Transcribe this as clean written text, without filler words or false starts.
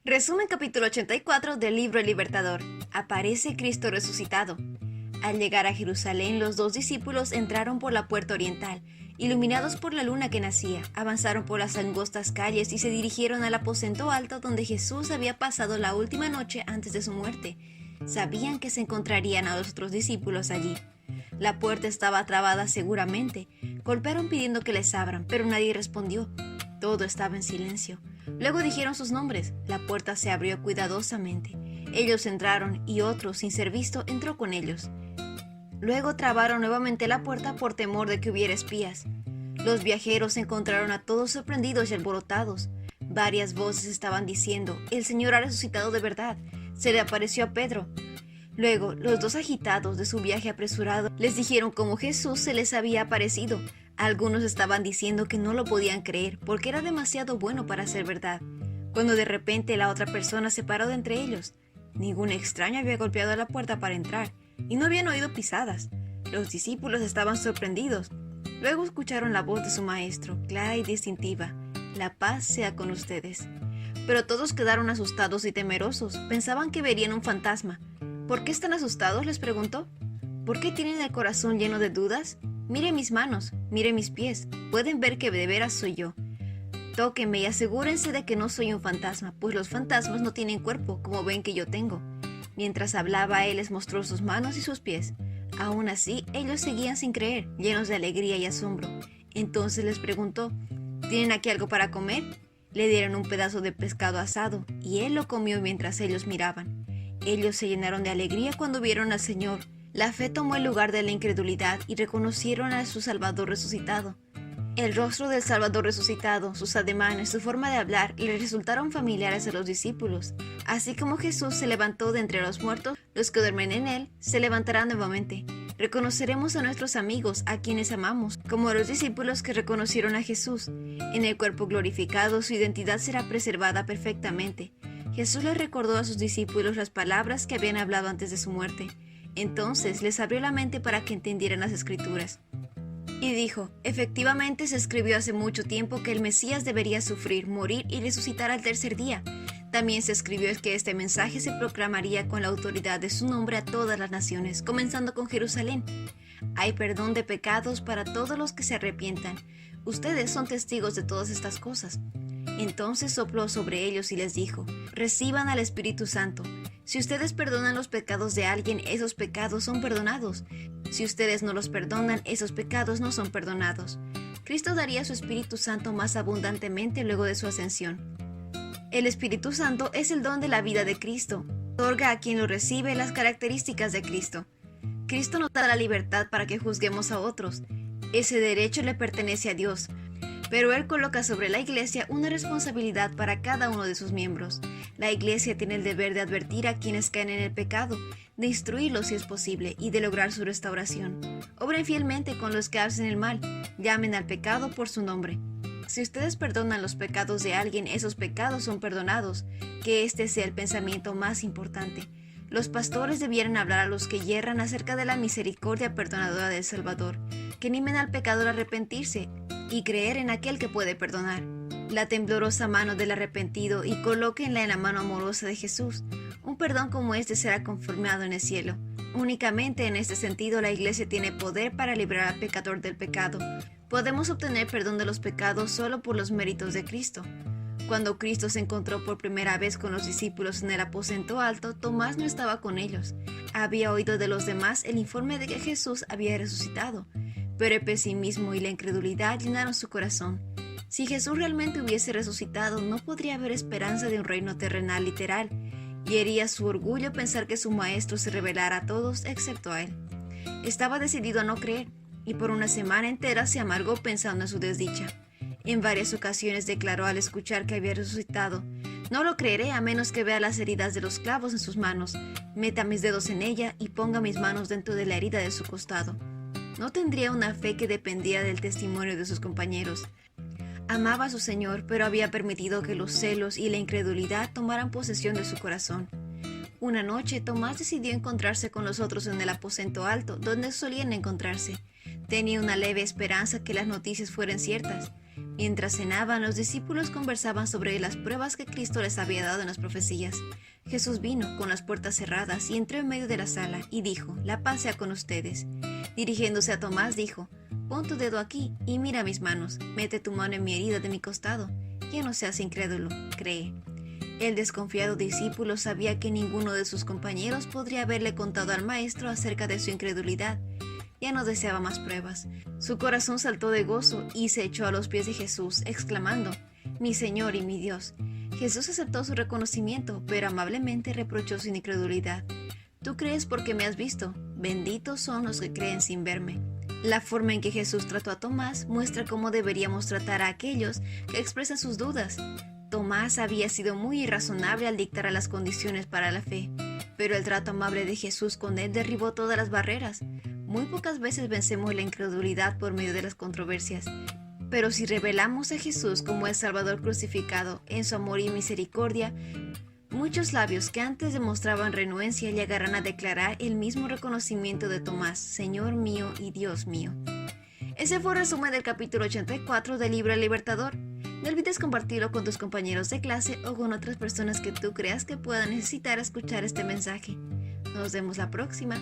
Resumen capítulo 84 del libro El Libertador. Aparece Cristo resucitado. Al llegar a Jerusalén, los dos discípulos entraron por la puerta oriental. Iluminados por la luna que nacía, avanzaron por las angostas calles y se dirigieron al aposento alto donde Jesús había pasado la última noche antes de su muerte. Sabían que se encontrarían a los otros discípulos allí. La puerta estaba trabada seguramente. Golpearon pidiendo que les abran, pero nadie respondió. Todo estaba en silencio. Luego dijeron sus nombres. La puerta se abrió cuidadosamente. Ellos entraron y otro, sin ser visto, entró con ellos. Luego trabaron nuevamente la puerta por temor de que hubiera espías. Los viajeros encontraron a todos sorprendidos y alborotados. Varias voces estaban diciendo: «El Señor ha resucitado de verdad. Se le apareció a Pedro». Luego, los dos, agitados de su viaje apresurado, les dijeron cómo Jesús se les había aparecido. Algunos estaban diciendo que no lo podían creer porque era demasiado bueno para ser verdad, cuando de repente la otra persona se paró de entre ellos. Ningún extraño había golpeado la puerta para entrar y no habían oído pisadas. Los discípulos estaban sorprendidos. Luego escucharon la voz de su maestro, clara y distintiva: «La paz sea con ustedes». Pero todos quedaron asustados y temerosos. Pensaban que verían un fantasma. «¿Por qué están asustados?», les preguntó. «¿Por qué tienen el corazón lleno de dudas? Mire mis manos, mire mis pies. Pueden ver que de veras soy yo. Tóquenme y asegúrense de que no soy un fantasma, pues los fantasmas no tienen cuerpo, como ven que yo tengo». Mientras hablaba, él les mostró sus manos y sus pies. Aún así, ellos seguían sin creer, llenos de alegría y asombro. Entonces les preguntó: «¿Tienen aquí algo para comer?». Le dieron un pedazo de pescado asado, y él lo comió mientras ellos miraban. Ellos se llenaron de alegría cuando vieron al Señor. La fe tomó el lugar de la incredulidad y reconocieron a su Salvador resucitado. El rostro del Salvador resucitado, sus ademanes, su forma de hablar le resultaron familiares a los discípulos. Así como Jesús se levantó de entre los muertos, los que duermen en él se levantarán nuevamente. Reconoceremos a nuestros amigos, a quienes amamos, como los discípulos que reconocieron a Jesús. En el cuerpo glorificado, su identidad será preservada perfectamente. Jesús les recordó a sus discípulos las palabras que habían hablado antes de su muerte. Entonces les abrió la mente para que entendieran las Escrituras. Y dijo: «Efectivamente se escribió hace mucho tiempo que el Mesías debería sufrir, morir y resucitar al tercer día. También se escribió que este mensaje se proclamaría con la autoridad de su nombre a todas las naciones, comenzando con Jerusalén. Hay perdón de pecados para todos los que se arrepientan. Ustedes son testigos de todas estas cosas». Entonces sopló sobre ellos y les dijo: «Reciban al Espíritu Santo. Si ustedes perdonan los pecados de alguien, esos pecados son perdonados. Si ustedes no los perdonan, esos pecados no son perdonados». Cristo daría su Espíritu Santo más abundantemente luego de su ascensión. El Espíritu Santo es el don de la vida de Cristo. Otorga a quien lo recibe las características de Cristo. Cristo nos da la libertad para que juzguemos a otros. Ese derecho le pertenece a Dios. Pero Él coloca sobre la Iglesia una responsabilidad para cada uno de sus miembros. La Iglesia tiene el deber de advertir a quienes caen en el pecado, de instruirlos si es posible y de lograr su restauración. Obren fielmente con los que hacen el mal, llamen al pecado por su nombre. Si ustedes perdonan los pecados de alguien, esos pecados son perdonados. Que este sea el pensamiento más importante. Los pastores debieran hablar a los que yerran acerca de la misericordia perdonadora del Salvador, que animen al pecador a arrepentirse y creer en aquel que puede perdonar. La temblorosa mano del arrepentido y colóquenla en la mano amorosa de Jesús. Un perdón como este será confirmado en el cielo. Únicamente en este sentido la Iglesia tiene poder para librar al pecador del pecado. Podemos obtener perdón de los pecados solo por los méritos de Cristo. Cuando Cristo se encontró por primera vez con los discípulos en el aposento alto, Tomás no estaba con ellos. Había oído de los demás el informe de que Jesús había resucitado, pero el pesimismo y la incredulidad llenaron su corazón. Si Jesús realmente hubiese resucitado, no podría haber esperanza de un reino terrenal literal, y hería su orgullo pensar que su maestro se revelara a todos excepto a él. Estaba decidido a no creer, y por una semana entera se amargó pensando en su desdicha. En varias ocasiones declaró al escuchar que había resucitado: «No lo creeré a menos que vea las heridas de los clavos en sus manos, meta mis dedos en ella y ponga mis manos dentro de la herida de su costado». No tendría una fe que dependía del testimonio de sus compañeros. Amaba a su Señor, pero había permitido que los celos y la incredulidad tomaran posesión de su corazón. Una noche, Tomás decidió encontrarse con los otros en el aposento alto, donde solían encontrarse. Tenía una leve esperanza que las noticias fueran ciertas, Mientras cenaban, los discípulos conversaban sobre las pruebas que Cristo les había dado en las profecías. Jesús vino con las puertas cerradas y entró en medio de la sala y dijo: «La paz sea con ustedes». Dirigiéndose a Tomás dijo: «Pon tu dedo aquí y mira mis manos. Mete tu mano en mi herida de mi costado. Ya no seas incrédulo, cree». El desconfiado discípulo sabía que ninguno de sus compañeros podría haberle contado al maestro acerca de su incredulidad. Ya no deseaba más pruebas. Su corazón saltó de gozo y se echó a los pies de Jesús, exclamando: «Mi Señor y mi Dios». Jesús aceptó su reconocimiento, pero amablemente reprochó su incredulidad. «Tú crees porque me has visto. Benditos son los que creen sin verme». La forma en que Jesús trató a Tomás muestra cómo deberíamos tratar a aquellos que expresan sus dudas. Tomás había sido muy irrazonable al dictar las condiciones para la fe, pero el trato amable de Jesús con él derribó todas las barreras. Muy pocas veces vencemos la incredulidad por medio de las controversias, pero si revelamos a Jesús como el Salvador crucificado en su amor y misericordia, muchos labios que antes demostraban renuencia llegarán a declarar el mismo reconocimiento de Tomás: «Señor mío y Dios mío». Ese fue el resumen del capítulo 84 del libro El Libertador. No olvides compartirlo con tus compañeros de clase o con otras personas que tú creas que puedan necesitar escuchar este mensaje. Nos vemos la próxima.